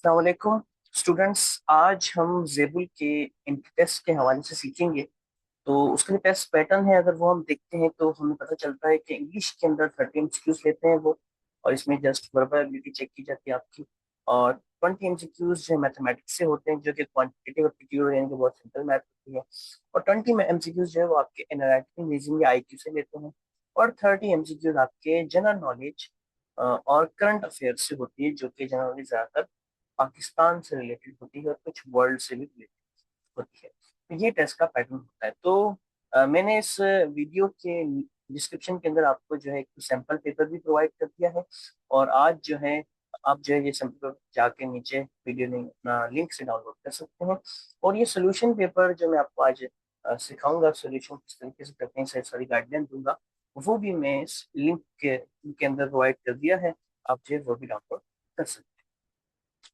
अस्सलाम वालेकुम स्टूडेंट्स। आज हम जेबुल के टेस्ट के हवाले से सीखेंगे। तो उसके लिए टेस्ट पैटर्न है, अगर वो हम देखते हैं तो हमें पता चलता है कि इंग्लिश के अंदर 30 MCQs लेते हैं वो, और इसमें जस्ट वर्बल एबिलिटी चेक की जाती है आपकी। और 20 MCQs जो मैथमेटिक्स से होते हैं, जो कि क्वांटिटेटिव एप्टीट्यूड यानी कि बहुत सिंपल मैथ होती है। और 20 MCQs जो है वो आपके एनालिटिकल रीजनिंग या IQ से लेते हैं। और 30 MCQs आपके जनरल नॉलेज और करंट अफेयर से होती है, जो कि जनरल नॉलेज ज्यादातर पाकिस्तान से रिलेटेड होती है और कुछ वर्ल्ड से भी रिलेटेड होती है। तो ये टेस्ट का पैटर्न होता है। तो मैंने इस वीडियो के डिस्क्रिप्शन के अंदर आपको जो है एक सैंपल पेपर भी प्रोवाइड कर दिया है। और आज जो है आप जो है ये सैंपल पेपर जाके नीचे वीडियो लिंक अपना लिंक से डाउनलोड कर सकते हैं। और ये सोल्यूशन पेपर जो मैं आपको आज सिखाऊंगा, सोल्यूशन किस तरीके से करते हैं, सारी गाइडलाइन दूंगा, वो भी मैं इस लिंक के अंदर प्रोवाइड कर दिया है। आप जो है वो भी डाउनलोड कर सकते हैं।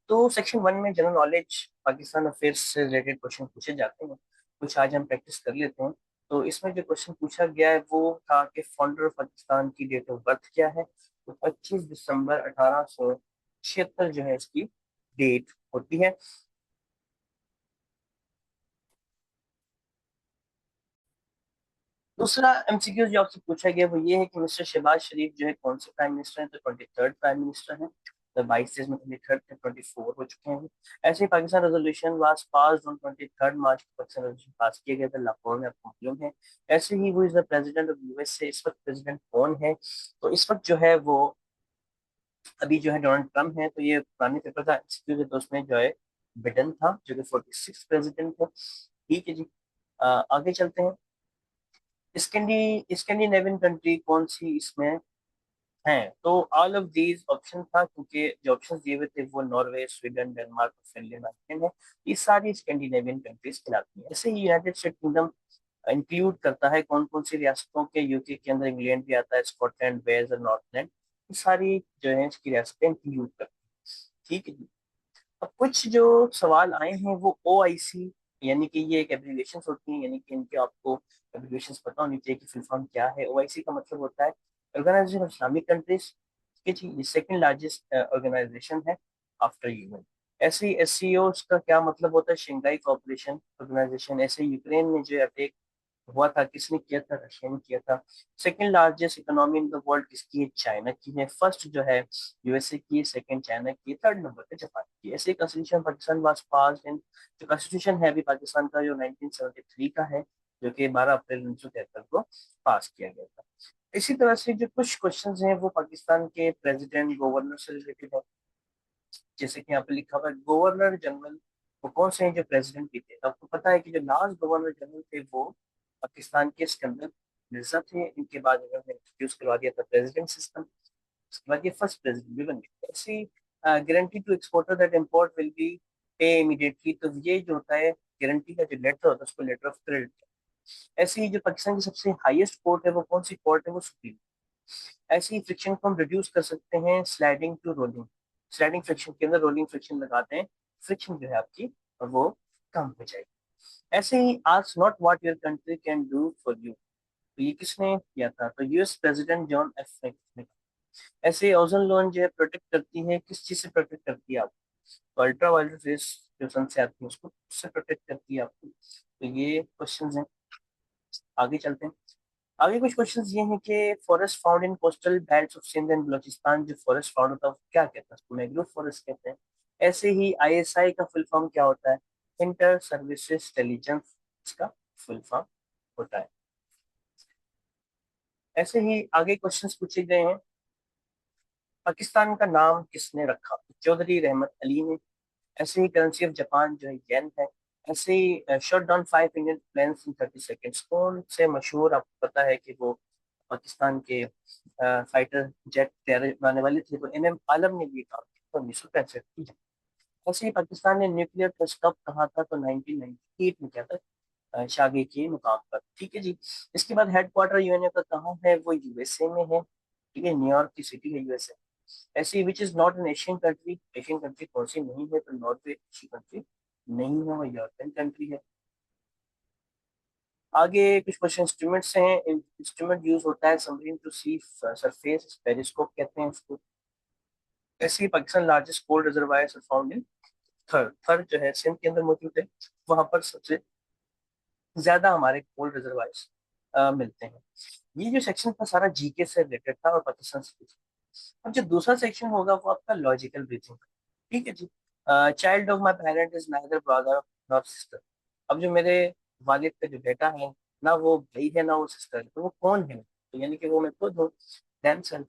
तो सेक्शन 1 में जनरल नॉलेज पाकिस्तान अफेयर्स से रिलेटेड क्वेश्चन पूछे जाते हैं। कुछ आज हम प्रैक्टिस कर लेते हैं। तो इसमें जो क्वेश्चन पूछा गया है वो था कि फाउंडर ऑफ पाकिस्तान की डेट ऑफ बर्थ क्या है। तो 25 दिसंबर 1876 जो है इसकी डेट होती है। दूसरा MCQ जो आपसे पूछा गया वो ये है कि मिस्टर शहबाज शरीफ जो है कौन से प्राइम मिनिस्टर हैं। तो 23rd प्राइम मिनिस्टर हैं। तो 22 में 23rd थे, 24 हो चुके हैं। ऐसे ही Pakistan resolution was passed on 23rd March को पाकिस्तान रेजोल्यूशन पास किया गया था लाहौर में, आपको मालूम है। ऐसे ही वो is the president of USA, इस वक्त प्रेसिडेंट कौन है। तो इस वक्त जो है वो अभी जो है डोनाल्ड ट्रम्प है। तो ये पुराने पेपर का MCQ है, तो उसमें जो है बिडेन था जो कि 46 प्रेसिडेंट थे। ठीक है जी। आगे चलते हैं। स्कैंडिनेवियन कंट्री कौन सी इसमें है। तो ऑल ऑफ दीज ऑप्शन था, क्योंकि जो ऑप्शन दिए हुए थे वो नॉर्वे, स्वीडन, डेनमार्क और फिनलैंड आइसलैंड है। ये सारी स्कैंडिनेवियन कंट्रीज कहलाती हैं। ऐसे ही यूनाइटेड स्टेट किंगडम इंक्लूड करता है कौन कौन सी रियासतों के। यूके के अंदर इंग्लैंड भी आता है, स्कॉटलैंड, वेल्स और नॉर्थलैंड। ये सारी जो है इसकी रियासतें इंक्लूड करती हैं। ठीक है जी। अब कुछ जो सवाल आए हैं वो OIC, यानी कि ये एक एब्रीविएशन होती है, यानी कि इनके आपको एब्रीविएशन पता होनी चाहिए कि फुल फॉर्म क्या है। OIC का मतलब होता है ऑर्गेनाइजेशन ऑफ इस्लामिक कंट्रीज। ठीक है जी। ये सेकंड लार्जेस्ट ऑर्गेनाइजेशन है आफ्टर यूएन। ऐसे ही SCO का क्या मतलब होता है, शंघाई कोऑपरेशन ऑर्गेनाइजेशन। ऐसे यूक्रेन में जो अटैक हुआ था किसने किया था, रशिया ने किया था। Second largest economy in the world किसकी है, चाइना की है। फर्स्ट जो है USA की, सेकंड चाइना की, थर्ड नंबर पे जापान की। ऐसे constitution Pakistan was passed in, जो कॉन्स्टिट्यूशन है अभी पाकिस्तान का जो 1973 का है, जो कि 12 अप्रैल 1973 को पास किया गया था। इसी तरह से जो कुछ क्वेश्चंस हैं वो पाकिस्तान के प्रेसिडेंट गवर्नर से रिलेटेड है। जैसे कि यहाँ पे लिखा हुआ है गवर्नर जनरल, वो कौन से हैं जो प्रेसिडेंट भी थे। तो आपको पता है कि जो लास्ट गवर्नर जनरल थे वो पाकिस्तान के सिकंदर मिर्जा थे। इनके बाद इन्होंने इंट्रोड्यूस करवा दिया था प्रेसिडेंट सिस्टम। उसके बाद ये फर्स्ट प्रेसिडेंट भी बन गए। ऐसी guarantee to exporter that import will be pay immediately. तो ये जो होता है गारंटी का जो लेटर होता है उसको लेटर ऑफ क्रेडिट। ऐसी जो पाकिस्तान की सबसे हाईएस्ट कोर्ट है वो कौन सी कोर्ट है, वो सुप्रीम। ऐसे ही फ्रिक्शन को हम रिड्यूस कर सकते हैं sliding to rolling. Sliding friction के अंदर रोलिंग फ्रिक्शन लगाते हैं, फ्रिक्शन जो है आपकी वो कम हो जाएगी। ऐसे ही ask not what your country can do for you. तो ये किसने किया था, तो US प्रेसिडेंट जॉन F ने। ऐसे ओजोन लोन जो है प्रोटेक्ट करती है, किस चीज से प्रोटेक्ट करती है आपको, तो अल्ट्रा वायलेट रेस जो सन से आती है उसको उससे प्रोटेक्ट करती है आपको। तो ये क्वेश्चंस हैं। आगे चलते हैं। आगे कुछ क्वेश्चंस ये हैं कि forest found in coastal belts of Sindh and Balochistan, जो फॉरेस्ट फाउंड होता है वो क्या कहता है, उसको मैंग्रोव फॉरेस्ट कहते हैं। ऐसे ही ISI का फुल फॉर्म क्या होता है, इंटर सर्विसेज इंटेलिजेंस, इसका फुल फॉर्म होता है। ऐसे ही आगे क्वेश्चंस पूछे गए हैं। पाकिस्तान का नाम किसने रखा, चौधरी रहमत अली ने। ऐसे ही करेंसी ऑफ जापान जो है येन है। ऐसे ही शॉट डाउन 5 इंडियन प्लेन्स इन 30 सेकेंड्स, कौन से मशहूर, आपको पता है कि वो पाकिस्तान के फाइटर जेट तैयार बनाने वाले थे, तो MM आलम ने भी काम किया था 1965 की। ऐसे ही पाकिस्तान ने न्यूक्लियर टेस्ट कब कहा था, तो 1998 में किया था, शागी के मुकाम पर। ठीक है जी। इसके बाद हेडक्वार्टर UN का कहाँ है, वो USA में है। ठीक है, न्यूयॉर्क की सिटी है USA। ऐसी which is not an Asian country, Asian country कौन सी नहीं है, तो नॉर्वे एशियन कंट्री नहीं है, वो यूरोपियन कंट्री है। आगे कुछ क्वेश्चन इंस्ट्रूमेंट से हैं। इंस्ट्रूमेंट यूज होता है submarine to see surface, periscope कहते हैं उसको। ऐसे ही Pakistan largest coal reservoirs found in Thar Thar जो है सिंध के अंदर मौजूद है। वहां पर सबसे ज्यादा हमारे कोल्ड रिजर्वायर्स मिलते हैं। ये जो सेक्शन था सारा जीके से रिलेटेड था और पाकिस्तान से। अब जो दूसरा सेक्शन होगा वो आपका लॉजिकल ब्रीथिंग। ठीक है जी। Child of my parent is neither brother not sister. अब जो मेरे वालिद का जो बेटा है, ना वो भाई है ना वो सिस्टर है, तो वो कौन है? तो यानी कि वो मैं खुद हूँ, सेल्फ।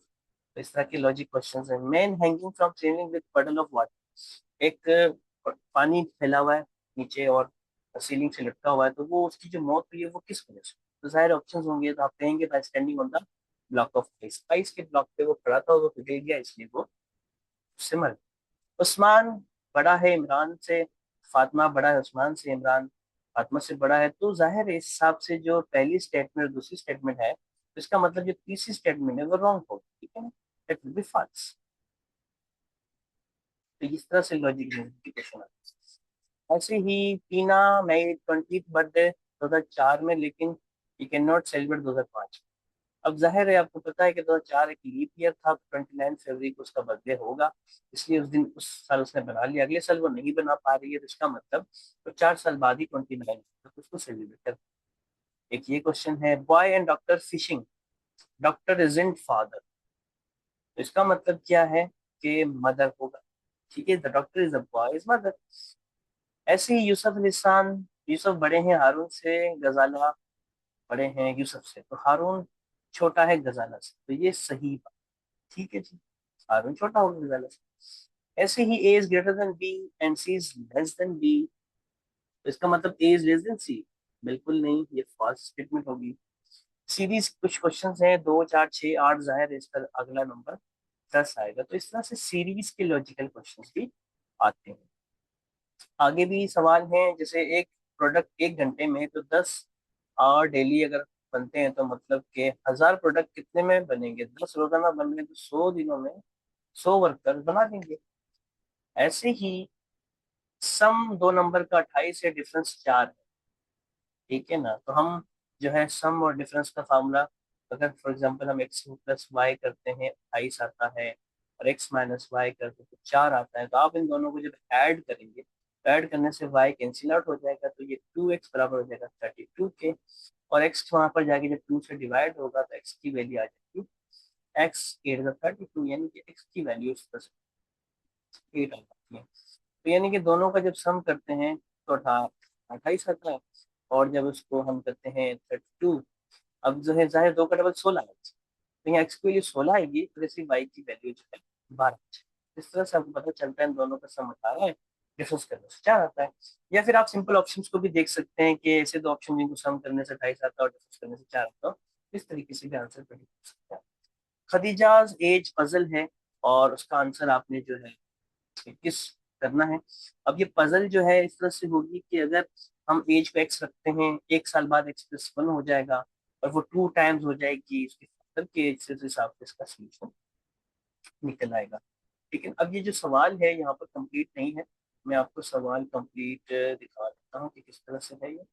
तो इस तरह के लॉजिक क्वेश्चंस हैं। Man hanging from ceiling with पडल ऑफ वाटर। एक पानी फैला हुआ है नीचे और सीलिंग से लटका हुआ है, तो वो उसकी जो मौत हुई है वो किस वजह से? तो जाहिर ऑप्शंस होंगे, तो आप कहेंगे bye standing on the block of ice. Ice के ब्लॉक पे वो खड़ा था और वो पिघल गया, इसलिए वो उससे मर गया। उस्मान बड़ा है इमरान से, फातिमा बड़ा है उस्मान से, इमरान फातिमा से बड़ा है। तो जाहिर है इस हिसाब से जो पहली स्टेटमेंट और दूसरी स्टेटमेंट है, तो इसका मतलब जो तीसरी स्टेटमेंट है वो रॉन्ग होगी। ठीक है ना? That will be false. तो इस तरह से लॉजिक क्वेश्चन आता है। ऐसे ही टीना मेरी 20th बर्थडे 2004 में, लेकिन यू कैन नॉट सेलिब्रेट 2005। अब जाहिर है आपको पता है कि 2004 एक लीप ईयर था, 29 फरवरी को उसका बर्थडे होगा, इसलिए उस दिन उस साल उसने बना लिया। अगले साल वो नहीं बना पा रही है, तो इसका मतलब तो 4 साल बाद ही 29 तक उसको सेलिब्रेट कर। एक ये क्वेश्चन है, boy and doctor fishing, doctor isn't father. तो इसका मतलब क्या है कि मदर होगा। ठीक है, the doctor is the boy is mother. ऐसे ही यूसुफ निशान, यूसुफ बड़े हैं हारून से, गजाला बड़े हैं यूसुफ से, तो हारून छोटा है गजाला से, तो ये सही बात। ठीक है जी, हारून छोटा होगा गजाला से। ऐसे ही A is greater than B and C is less than B, तो इसका मतलब A is less than C. बिल्कुल नहीं, ये फॉल्स स्टेटमेंट होगी। सीरीज कुछ क्वेश्चंस हैं, 2 4 6 8, जाहिर है इसका अगला नंबर 10 आएगा। तो इस तरह से सीरीज के लॉजिकल क्वेश्चंस भी आते हैं। आगे भी सवाल हैं, जैसे एक प्रोडक्ट 1 घंटे में, तो 10 आवर डेली अगर बनते हैं, तो मतलब के 1000 प्रोडक्ट कितने में बनेंगे? 10 रोजाना बन रहे हैं, तो 100 दिनों में 100 वर्कर बना देंगे। ऐसे ही सम 2 नंबर का 28 है, डिफरेंस 4 है। ठीक है ना? तो हम जो है सम और डिफरेंस का फार्मूला, अगर फॉर एग्जांपल हम एक्स प्लस वाई करते हैं 28 आता है, और एक्स माइनस वाई करते हैं तो 4 आता है, तो आप इन दोनों को जब ऐड करेंगे, तो ऐड करने से वाई कैंसिल आउट हो जाएगा, तो ये 2x बराबर हो जाएगा 32 के। और एक्स वहां पर जाके जब 2 से डिवाइड होगा, तो एक्स की वैल्यू आ जाएगी एक्स 8 32, यानी कि एक्स की वैल्यू 8 आ जाती है। तो यानी कि दोनों का जब सम करते हैं तो 28 आता है, और जब उसको हम करते हैं 32, अब जो है जाहिर 2 का डबल 16 है, तो यहाँ एक्स की वैल्यू 16 आएगी, तो जैसे वाई की वैल्यू जो है 12। इस तरह से आपको पता चलता है इन दोनों का सम 18 है, डिफरेंस करने से 4 आता है। या फिर आप सिंपल ऑप्शंस को भी देख सकते हैं कि ऐसे दो ऑप्शन जिनको सम करने से 28 आता है और डिफरेंस करने से 4 आता है, इस तरीके से भी आंसर प्रेडिक्ट कर सकते हैं। खदीजाज एज पजल है, और उसका आंसर आपने जो है किस करना है। अब ये पजल जो है इस तरह से होगी कि अगर हम एज को एक्स रखते हैं, 1 साल बाद x+1 हो जाएगा, और वो 2 टाइम्स हो जाएगी उसके फादर के एज से, उस हिसाब से इसका सोल्यूशन निकल आएगा। लेकिन अब ये जो सवाल है यहाँ पर कंप्लीट नहीं है, मैं आपको सवाल कंप्लीट दिखा देता हूँ कि किस तरह से है ये।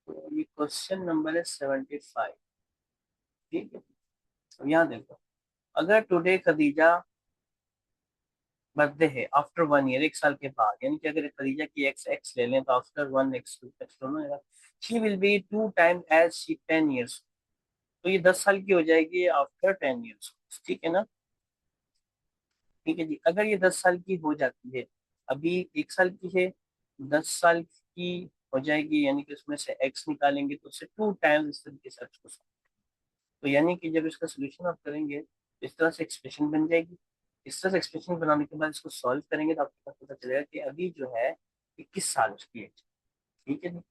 तो ये क्वेश्चन नंबर है 75। ठीक है, अब यहाँ देखो, अगर टुडे खदीजा बर्थडे है आफ्टर 1 ईयर, 1 साल के बाद, यानी कि अगर खदीजा की एक्स एक्स ले लें, तो आफ्टर 1 x 2 x दोनों, she will be 2 time as she 10 years. तो ये 10 साल की हो जाएगी आफ्टर 10 ईयर्स। ठीक है ना? ठीक है जी। अगर ये 10 साल की हो जाती है, अभी 1 साल की है, 10 साल की हो जाएगी, यानी कि उसमें से एक्स निकालेंगे तो उससे 2 टाइम्स इस तरीके से आपको। तो यानी कि जब इसका सोल्यूशन आप करेंगे, तो इस तरह से एक्सप्रेशन बन जाएगी। इस तरह से एक्सप्रेशन बनाने के बाद इसको सॉल्व करेंगे, तो आपको पता चलेगा कि अभी जो है 21 साल उसकी एज। ठीक है जी।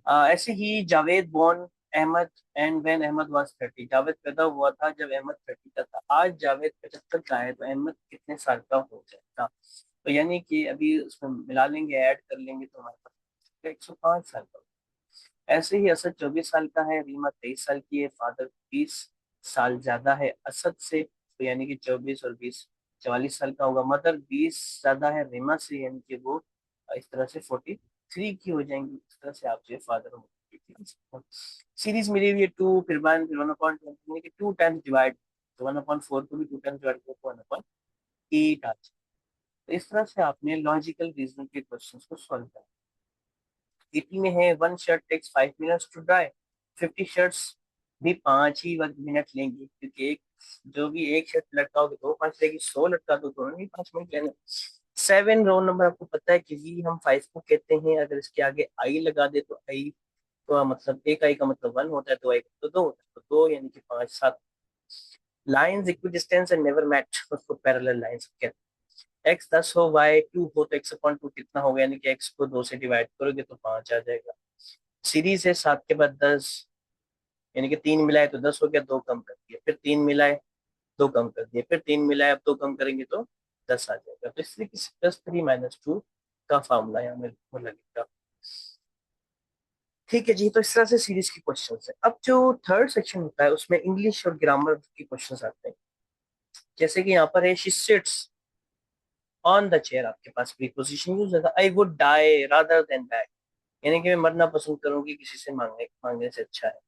ऐसे ही Javed born Ahmed and when Ahmed was 30। Javed पैदा हुआ था जब अहमद 30 का था। आज जावेद 75 का है, तो अहमद कितने साल का हो जाएगा? तो यानी कि अभी उसमें मिला लेंगे, ऐड कर लेंगे, तो हमारे पास 105 साल का। ऐसे ही असद 24 साल का है, रीमा 23 साल की है, फादर 20 साल ज्यादा है असद से, तो यानी कि 24 और 20 44 साल का होगा। मदर 20 ज्यादा है रीमा से, यानी कि वो इस तरह से 43 की हो जाएंगी। इस तरह से आप जो फादर सीरीज मिली हुई है 2, फिर 1, फिर 1/20, यानी कि 2 टाइम्स डिवाइड, तो 1/4 को भी 2 टाइम्स डिवाइड करो तो 1/8 आ जाए। तो इस तरह से आपने लॉजिकल रीजनिंग के क्वेश्चन को सॉल्व किया। 80 में है 1 shirt takes 5 minutes to dry, 50 shirts भी 5 ही मिनट लेंगी, क्योंकि एक जो भी एक शर्ट लटकाओगे तो 5 लेगी, 100 लटका दो तो नहीं 5 मिनट लेने। 7 रोल नंबर आपको पता है कि वी हम 5 को कहते हैं, अगर इसके आगे आई लगा दे तो आई, तो मतलब एक आई का मतलब 1 होता है, 2 आई का तो 2 होता है, तो 2 यानी कि 5 7। Lines equidistance and never match, उसको पैरेलल लाइंस कहते हैं। एक्स 10 हो वाई 2 हो तो x/2 कितना होगा, यानी कि x को 2 से डिवाइड करोगे तो 5 आ जाएगा। सीरीज है 7 के बाद 10, यानी कि 3 मिलाए तो 10 हो गया, 2 कम कर दिए, फिर 3 मिलाए 2 कम कर दिए, फिर 3 मिलाए अब 2 कम करेंगे तो 10 आ जाएगा। तो इस तरीके से +3 - 2 का फॉर्मूला यहाँ में लगेगा। ठीक है जी, तो इस तरह से सीरीज के क्वेश्चन है। अब जो थर्ड सेक्शन होता है उसमें इंग्लिश और ग्रामर के क्वेश्चन आते हैं। जैसे कि यहाँ पर है she sits on the chair, आपके पास प्रीपोजिशन यूज होगा I would die rather than beg, यानी कि मैं मरना पसंद करूंगी किसी से मांगने मांगने से अच्छा है।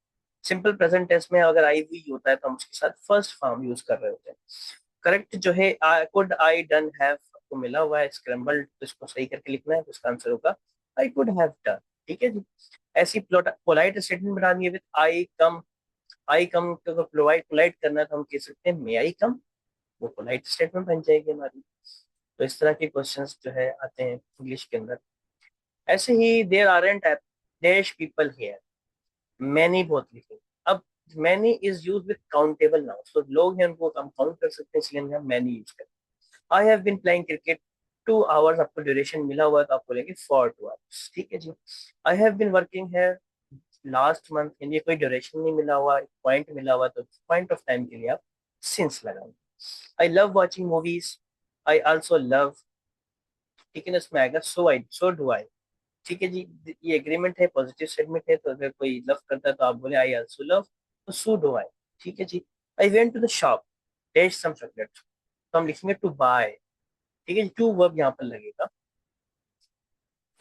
सिंपल प्रेजेंट टेंस में अगर आई वी होता है तो हम उसके साथ फर्स्ट फॉर्म यूज कर रहे होते हैं। करेक्ट जो है कुड आई डन हैव आपको मिला हुआ है स्क्रैम्बल्ड, तो इसको सही करके लिखना है, तो इसका आंसर होगा आई कुड हैव डन। ठीक है जी। ऐसी पोलाइट स्टेटमेंट बनानी है विद आई कम। आई कम को अगर पोलाइट करना है तो हम कह सकते हैं मे आई कम, वो पोलाइट स्टेटमेंट बन जाएगी हमारी। तो इस तरह के क्वेश्चंस जो है आते हैं इंग्लिश के अंदर। ऐसे ही there aren't dash people here, many बहुत लिखे। अब many is use with countable noun, तो लोग हैं उनको हम काउंट कर सकते हैं, इसलिए हम मैनी यूज करते हैं। I have been playing cricket 2 hours, आपको ड्यूरेशन मिला हुआ है तो आप बोलेंगे फॉर 2 आवर्स। ठीक है जी। आई हैव बीन वर्किंग है लास्ट मंथ, यानी कोई ड्यूरेशन नहीं मिला हुआ, पॉइंट मिला हुआ, तो पॉइंट ऑफ टाइम के लिए आप सिंस लगाएंगे। I love watching movies, I also love, ठीक है ना, इसमें आएगा सो डू आई। ठीक है जी। ये एग्रीमेंट है, पॉजिटिव स्टेटमेंट है, तो अगर कोई लव करता है तो आप बोले आई आल्सो लव, तो सो डू आई। ठीक है जी। I went to the shop dash some chocolate, तो हम लिखेंगे टू बाय। ठीक है जी, टू वर्ब यहाँ पर लगेगा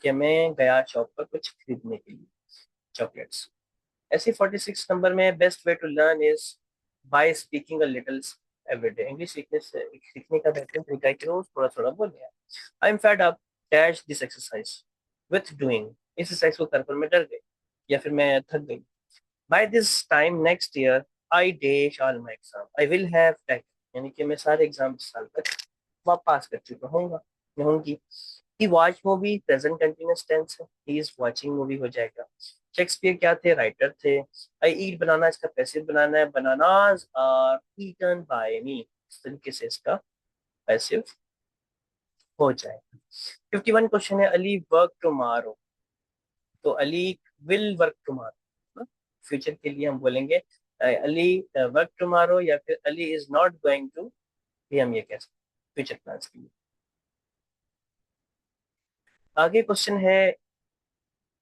कि मैं गया शॉप पर कुछ खरीदने के लिए चॉकलेट्स। ऐसे 46 नंबर में best way to learn is by speaking a little every day, English सीखने से सीखने का बेहतरीन तरीका है कि रोज थोड़ा थोड़ा बोलिए। I am fed up dash this exercise with doing, इस एक्सरसाइज को कर कर मैं डर गई या फिर मैं थक गई। By this time next year I dash all my exam, I will have take, यानी कि मैं सारे एग्जाम इस साल तक पास कर चुका हूँ मैं होंगी। He watch movie present continuous tense है, ही इज वॉचिंग मूवी हो जाएगा। शेक्सपियर क्या थे, राइटर थे। आई ईट बनाना, इसका पैसिव बनाना है, बनानाज आर ईटन बाय मी, इस तरीके से इसका पैसिव हो जाएगा। 51 क्वेश्चन है अली वर्क टुमारो, तो Ali will work tomorrow, future के लिए हम बोलेंगे अली वर्क टुमारो, या फिर Ali is not going to, भी हम ये कह सकते हैं फ्यूचर प्लान्स के लिए। आगे क्वेश्चन है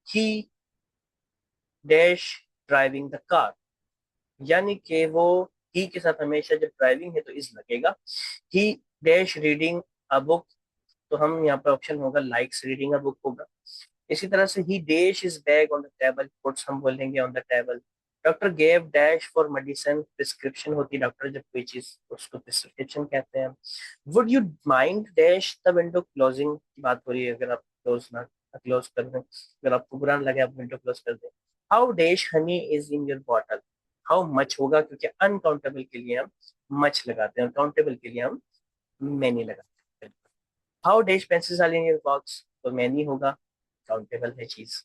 ही डैश ड्राइविंग द कार, यानी कि वो ही के साथ हमेशा जब ड्राइविंग है तो इज लगेगा। ही डैश रीडिंग अ बुक, तो हम यहाँ पर ऑप्शन होगा लाइक्स रीडिंग अ बुक होगा। इसी तरह से ही dash is bag on the table, puts हम बोलेंगे on the table. Doctor gave dash for medicine, prescription होती है डॉक्टर जब कोई चीज, उसको प्रिस्क्रिप्शन कहते हैं। Would you mind dash the window closing की बात हो रही है, अगर आप क्लोज ना क्लोज कर दें, अगर आपको बुरा ना लगे आप विंडो क्लोज कर दें। How dash honey is in your bottle, how much होगा, क्योंकि अनकाउंटेबल के लिए हम मच लगाते हैं, काउंटेबल के लिए हम मैनी लगाते हैं। How dash pencils are in your box, तो मैनी होगा, काउंटेबल है चीज।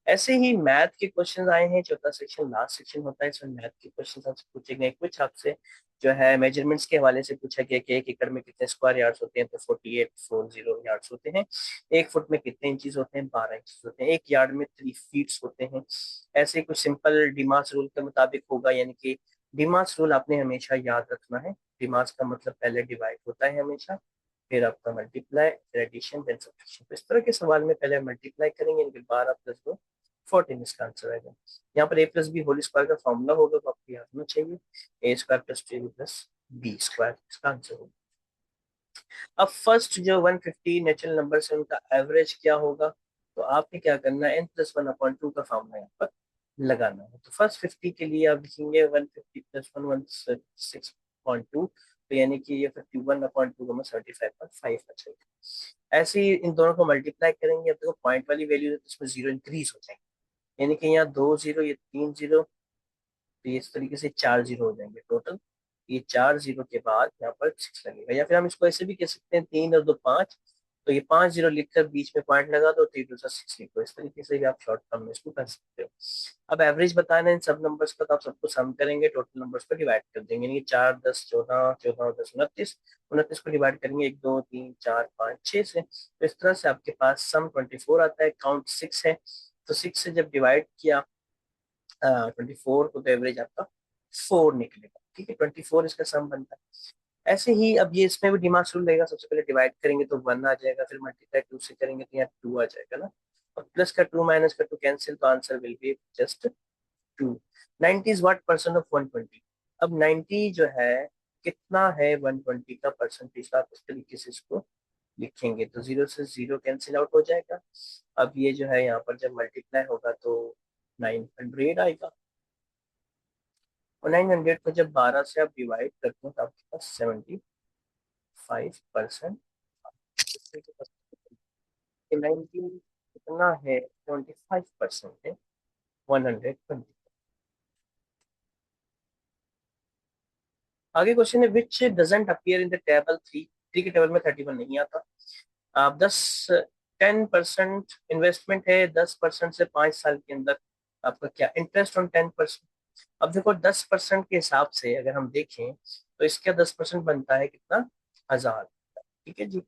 ऐसे ही मैथ के क्वेश्चन आए हैं, चौथा सेक्शन लास्ट सेक्शन होता है, इसमें मैथ के क्वेश्चन आपसे पूछे गए। कुछ आपसे जो है मेजरमेंट्स के हवाले से पूछा गया कि 1 एकड़ में कितने स्क्वायर यार्ड्स होते हैं, तो 4840 यार्ड्स होते हैं। 1 फुट में कितने इंचज होते हैं, 12 इंचज होते हैं। 1 यार्ड में 3 फीट्स होते हैं। ऐसे कुछ सिंपल डिमास रूल के मुताबिक होगा, यानी कि डिमास रूल आपने हमेशा याद रखना है। डिमास का मतलब पहले डिवाइड होता है हमेशा, फिर आपका मल्टीप्लाई, फिर एडिशन, देन सब्ट्रैक्शन। तो इस तरह के सवाल में पहले मल्टीप्लाई करेंगे, फिर 12 + 2 14 इसका आंसर आएगा। यहाँ पर a plus B whole square का फॉर्मूला होगा तो आपको याद होना चाहिए, A square plus 2ab plus B square इसका आंसर होगा। अब फर्स्ट जो 150 नेचुरल नंबर है उनका एवरेज क्या होगा, तो आपने क्या करना है, n प्लस 1/2 का फॉर्मूला यहाँ पर लगाना है। तो फर्स्ट 50 के लिए आप लिखेंगे 150 प्लस 116.2, तो यानी कि ये 51/2 का 35.5 बचेगा। ऐसे ही इन दोनों को मल्टीप्लाई करेंगे, अब देखो पॉइंट वाली वैल्यू है तो इसमें जीरो इंक्रीज हो जाएंगे, यानी कि यहाँ 2 जीरो, ये 3 जीरो, तो ये इस तरीके से 4 जीरो हो जाएंगे टोटल। ये 4 जीरो के बाद यहाँ पर 6 लगेगा, या फिर हम इसको ऐसे भी कह सकते हैं 3 और 2 5, तो ये 5 जीरो लिखकर बीच में पॉइंट लगा दो, 3 2 6 लिखो, इस तरीके से भी आप शॉर्ट टर्म में इसको कर सकते हो। अब एवरेज बताना है इन सब नंबर्स का, तो आप सबको सम करेंगे, टोटल नंबर्स को डिवाइड कर देंगे, यानी 4 10 14, 14 10 29, 29 को डिवाइड करेंगे 1 2 3 4 5 6 से, तो इस तरह से आपके पास सम 24 आता है, काउंट 6 है, तो 6 से जब डिवाइड किया 24 को, तो एवरेज आपका 4 निकलेगा। ठीक है, 24 इसका सम बनता है। ऐसे ही अब ये इसमें भी डिमांड रूल रहेगा, सबसे पहले डिवाइड करेंगे तो 1 आ जाएगा, फिर मल्टीप्लाई 2 से करेंगे तो यहाँ 2 आ जाएगा ना, और प्लस का 2 माइनस का 2 कैंसिल, तो answer will be just 2। 90 is what percent of 120। अब 90 जो है कितना है 120 का परसेंटेज, आप इस तरीके से इसको लिखेंगे, तो जीरो से जीरो कैंसिल आउट हो जाएगा। अब ये जो है यहाँ पर जब मल्टीप्लाई होगा तो 900 आएगा, और 900 को जब 12 से आप डिवाइड करते हो तो आपके पास 75%। 90 कितना है, 25% है 120। आगे क्वेश्चन है विच doesn't appear in the table 3। 3 के टेबल में 31 नहीं आता। आप 10% इन्वेस्टमेंट है, 10% से 5 साल के अंदर आपका क्या इंटरेस्ट ऑन 10%। अब देखो 10% के हिसाब से अगर हम देखें तो इसका 10% बनता है कितना, 1000। ठीक है जी,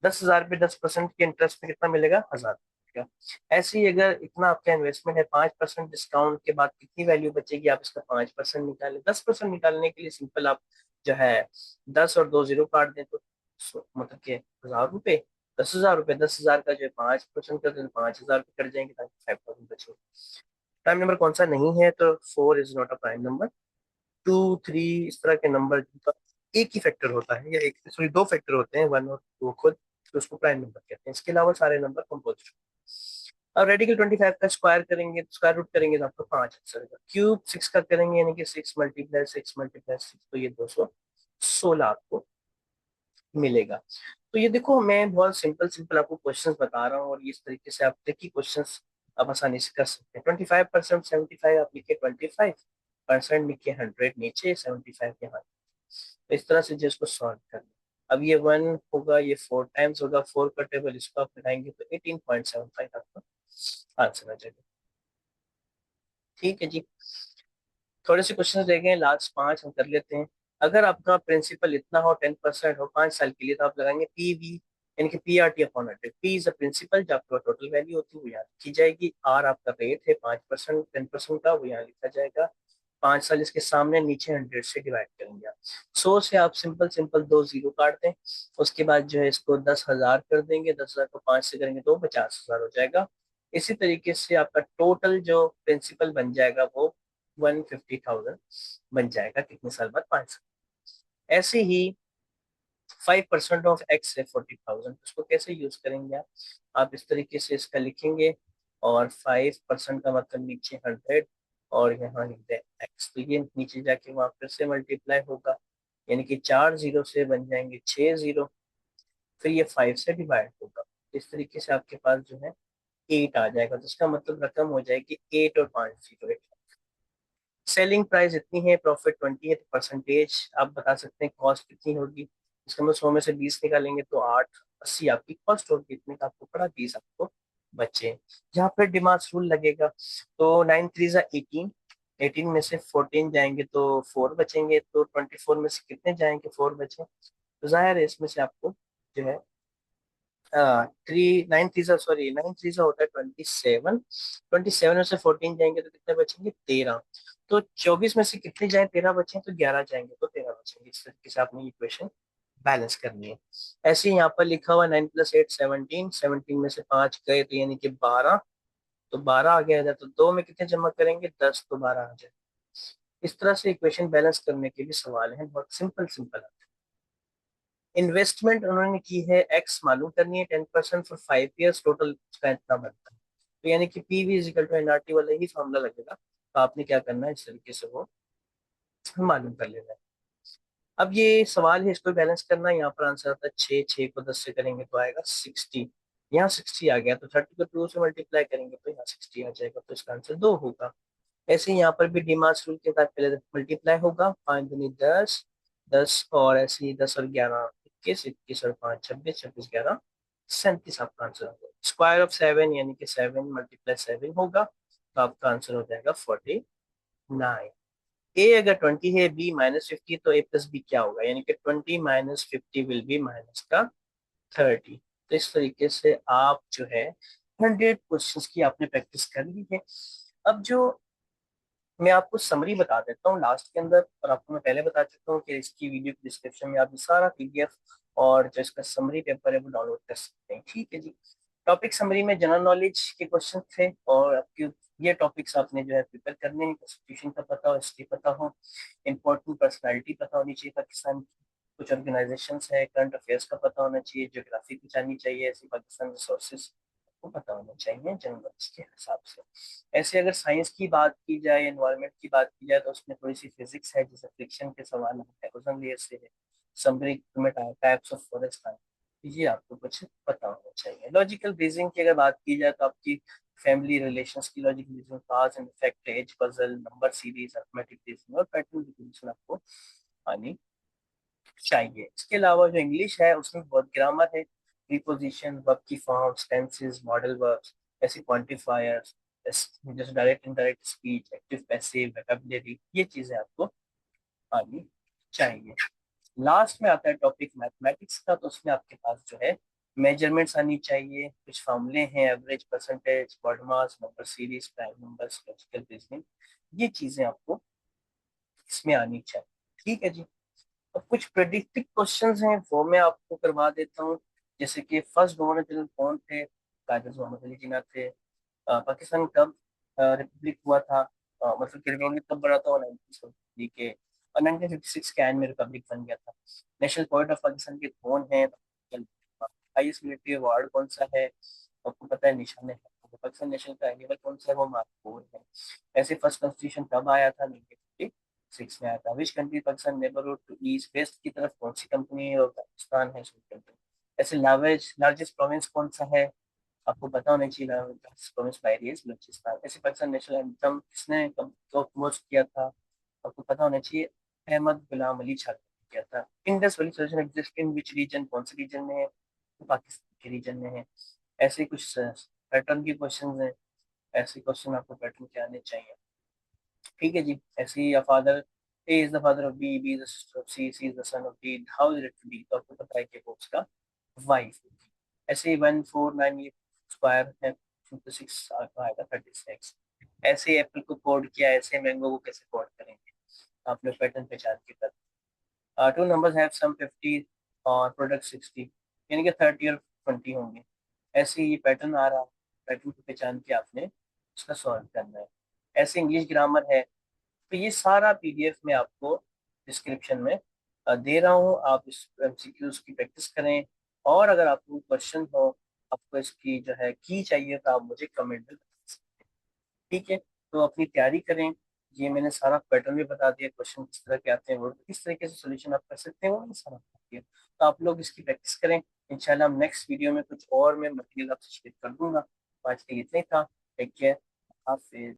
10,000 पे 10% के इंटरेस्ट पे कितना मिलेगा, 1000 का। ऐसे ही अगर इतना आपका इन्वेस्टमेंट है, 5% डिस्काउंट के बाद कितनी वैल्यू बचेगी, आप इसका 5% निकालें। 10% निकालने के लिए सिंपल आप जो है 10 और 2 जीरो काट दें, तो मतलब के 1000 रुपए, 10,000 रुपए, 10,000 का जो है 5% कर दें, 5,000 रुपये कट जाएंगे ताकि 5,000 बचे। प्राइम नंबर कौन सा नहीं है, तो 4 is not a prime number. 2 3 इस तरह के नंबर जिनका एक ही फैक्टर होता है, या एक सॉरी 2 फैक्टर होते हैं, 1 और 2 खुद, तो उसको प्राइम नंबर कहते हैं। इसके अलावा सारे नंबर कंपोजिट। अब रेडिकल 25 का स्क्वायर करेंगे, स्क्वायर रूट करेंगे तो आपको 5 आंसर आएगा। क्यूब 6 का करेंगे, यानी कि 6 × 6 × 6, तो ये 216 आपको मिलेगा। तो ये देखो मैं बहुत सिंपल सिंपल आपको क्वेश्चंस बता रहा हूँ, और इस तरीके से आप देखिए क्वेश्चंस आप आसानी से कर सकते हैं। 25% 75 आप लिखे, 25% लिखे, 100 नीचे, 75 यहाँ, तो इस तरह से जिसको सॉल्व करना। अब ये 1 होगा, ये 4 टाइम्स होगा, 4 का टेबल इसको आप लगाएंगे तो 18.75 आपका आंसर आ जाएगा। ठीक है जी, थोड़े से क्वेश्चन रह गए, लास्ट 5 हम कर लेते हैं। अगर आपका प्रिंसिपल इतना हो, 10% हो 5 साल के लिए, तो आप लगाएंगे पी वी, यानी कि P R T upon 100। P is a principal, जो आपका टोटल वैल्यू होती है वो यहाँ लिखी जाएगी। आर आपका रेट है 5%, 10% का, वो यहाँ लिखा जाएगा। 5 साल इसके सामने, नीचे 100 से डिवाइड करेंगे आप। 100 से आप सिंपल सिंपल 2 जीरो काट दें, उसके बाद जो है इसको 10,000 कर देंगे, 10,000 को 5 से करेंगे तो 50,000 हो जाएगा। इसी तरीके से आपका टोटल जो प्रिंसिपल बन जाएगा वो 150,000 बन जाएगा, कितने साल बाद, 5 साल। ऐसे ही 5% ऑफ एक्स है 40,000, उसको कैसे यूज करेंगे आप इस तरीके से इसका लिखेंगे, और 5% का मतलब नीचे 100, और यहाँ लिख दें एक्स, तो ये नीचे जाके वहां फिर से मल्टीप्लाई होगा, यानी कि 4 जीरो से बन जाएंगे 6 जीरो, फिर ये 5 से डिवाइड होगा, इस तरीके से आपके पास जो है 8 आ जाएगा, तो इसका मतलब रकम हो जाएगी 8 और 5 जीरो। सेलिंग प्राइस इतनी है, प्रॉफिट 20 है, तो परसेंटेज आप बता सकते हैं कॉस्ट कितनी होगी। इसका मतलब 100 में से 20 निकालेंगे तो 880 आपकी कॉस्ट होगी, इतने का आपको पड़ा, 20 आपको बचे। जहाँ पर डिमांड रूल लगेगा, तो 9 3 18, 18 में से 14 जाएंगे तो 4 बचेंगे, तो 24 में से कितने जाएंगे, 4 बचे, तो जाहिर है इसमें से आपको जो है 9 3 होता है 27, 27 में से 14 जाएंगे तो कितने बचेंगे, 13। तो 24 में से कितने जाए, 13 बचे, तो 11 जाएंगे तो 13 बचेंगे। इस तरीके से आपने इक्वेशन बैलेंस करनी है। ऐसे ही यहाँ पर लिखा हुआ 9 + 8 17, 17 में से 5 गए तो यानी कि 12, तो 12 आ गया इधर, तो 2 में कितने जमा करेंगे, 10, तो 12 आ जाए। इस तरह से इक्वेशन बैलेंस करने के भी सवाल हैं, बहुत सिंपल सिंपल आते हैं। इन्वेस्टमेंट उन्होंने की है एक्स मालूम करनी है, 10% फॉर 5 ईयर्स, टोटल उसका इतना बनता है। तो यानी कि P V equal to N R T वाला ही फॉर्मूला लगेगा, तो आपने क्या करना है, इस तरीके से वो मालूम कर लेना है। अब ये सवाल है, इसको बैलेंस करना, यहाँ पर आंसर आता है 6, 6 को 10 से करेंगे तो आएगा 60। यहाँ 60 आ गया, तो 30 को 2 से मल्टीप्लाई करेंगे तो यहाँ 60 आ जाएगा, तो इसका आंसर 2 होगा। ऐसे ही यहाँ पर भी डिमार्स रूल के साथ पहले मल्टीप्लाई होगा, 5 दूनी 10, 10 और ऐसे ही 10 और 11 21, 21 और 5 26, 26 11 37 आपका आंसर होगा। स्क्वायर ऑफ 7 यानी कि 7 मल्टीप्लाई 7 होगा, तो आपका आंसर हो जाएगा 49। ए अगर 20 है, बी -50, तो ए प्लस बी क्या होगा, यानी कि 20 -50 विल बी माइनस का 30। तो इस तरीके से आप जो है 100 क्वेश्चंस की आपने प्रैक्टिस कर ली है। अब जो मैं आपको समरी बता देता हूँ लास्ट के अंदर, और आपको मैं पहले बता चुका हूँ कि इसकी वीडियो के डिस्क्रिप्शन में आप ये सारा पीडीएफ और जो इसका समरी पेपर है वो डाउनलोड कर सकते हैं। ठीक है जी। टॉपिक समरी में जनरल नॉलेज के क्वेश्चन थे, और आपके ये टॉपिक्स आपने जो है प्रिपेयर करने हैं। कॉन्स्टिट्यूशन का पता हो, हिस्ट्री पता हो, इंपॉर्टेंट पर्सनैलिटी पता होनी चाहिए पाकिस्तान की, कुछ ऑर्गेनाइजेशन है, करंट अफेयर्स का पता होना चाहिए, ज्योग्राफी की जाननी चाहिए, ऐसे पाकिस्तान रिसोर्सेज को पता होना चाहिए जनरल नॉलेज के हिसाब से। ऐसे अगर साइंस की बात की जाए, एनवायरनमेंट की बात की जाए, तो उसमें थोड़ी सी फिजिक्स है, जैसे फ्रिक्शन के सवाल है, ओजोन लेयर से है, समरी में टाइप्स ऑफ फॉरेस्ट है, ये आपको कुछ पता होना चाहिए। लॉजिकल रीजनिंग की अगर बात की जाए, तो आपकी फैमिली रिलेशंस की logical reasoning, cause and effect, age, puzzle, number series, arithmetic reasoning और पैटर्न रिकॉग्निशन आपको आनी चाहिए। इसके अलावा जो इंग्लिश है उसमें बहुत ग्रामर है, प्रीपोजिशन, वर्ब की फॉर्म्स, टेंसेस, मॉडल वर्ब्स, ऐसे क्वांटिफायर्स, जैसे direct indirect speech, active passive, vocabulary, ये चीजें आपको आनी चाहिए। लास्ट में आता है टॉपिक मैथमेटिक्स का, तो उसमें आपके पास जो है मेजरमेंट्स आनी चाहिए, कुछ फॉर्मूले हैं, average, percentage, BODMAS, number series, prime numbers, logical reasoning, ये चीजें आपको इसमें आनी चाहिए। ठीक है जी। अब कुछ प्रेडिक्टिव क्वेश्चंस हैं वो मैं आपको करवा देता हूँ। जैसे कि फर्स्ट गवर्नर जनरल कौन थे, कायदे मोहम्मद अली जिन्ना थे। पाकिस्तान कब रिपब्लिक हुआ था, मतलब कि रिपब्लिक कब बना था, 1943 के, और 1956 के एंड में रिपब्लिक बन गया था। नेशनल पोएट ऑफ पाकिस्तान के कौन है, हाईएस्ट मिलिट्री अवार्ड कौन सा है, आपको पता है, निशान है। पाकिस्तान नेशनल का एनिमल कौन सा है, वो मार्कोर है। ऐसे फर्स्ट कॉन्स्टिट्यूशन कब आया था, 1956 में आया था। Which country Pakistan neighbourhood to east west की तरफ कौन सी कंपनी है, और पाकिस्तान है कंट्री। ऐसे लार्जेस्ट प्रोविंस कौन सा है, आपको पता होना चाहिए, प्रोविंस बायरियस बलूचिस्तान। ऐसे पाकिस्तान नेशनल एंथम किसने कंपोज किया था, आपको पता होना चाहिए, अहमद गुलाम अली छात्र ने किया था। Indus valley civilisation exist in which region, कौन से रीजन में है, तो पाकिस्तान के रीजन में है। ऐसे कुछ पैटर्न के क्वेश्चन हैं, ऐसे क्वेश्चन आपको पैटर्न के आने चाहिए। ठीक है जी। ऐसे ही father, A is the father of B, B is the sister of C, C is the son of D, how is it to B, तो आपको पता है कि वो उसका वाइफ होगी। ऐसे ही 149 ये स्क्वायर है, तो 6 आएगा 36। ऐसे एप्पल को कोड किया, ऐसे मैंगो को कैसे कोड करेंगे, आपने पैटर्न पहचान के कर। टू नंबर्स हैव सम 50 और प्रोडक्ट 60, यानी कि 30 और 20 होंगे। ऐसे ही ये पैटर्न आ रहा है, पैटर्न को पहचान के आपने उसका सॉल्व करना है। ऐसे इंग्लिश ग्रामर है। तो ये सारा पीडीएफ में आपको डिस्क्रिप्शन में दे रहा हूँ, आप इस एमसीक्यूज की प्रैक्टिस करें। और अगर आपको क्वेश्चन हो, आपको इसकी जो है की चाहिए, तो आप मुझे कमेंट में बता सकते हैं। ठीक है, तो अपनी तैयारी करें। ये मैंने सारा पैटर्न भी बता दिया, क्वेश्चन किस तरह के आते हैं और किस तरीके से सोल्यूशन आप कर सकते हैं, वो मैंने सारा बता दिया। तो आप लोग इसकी प्रैक्टिस करें। इंशाल्लाह हम नेक्स्ट वीडियो में कुछ और मैं मटेरियल आपसे शेयर कर दूंगा। तो आज के लिए इतना ही था। टेक केयर, हाफिज।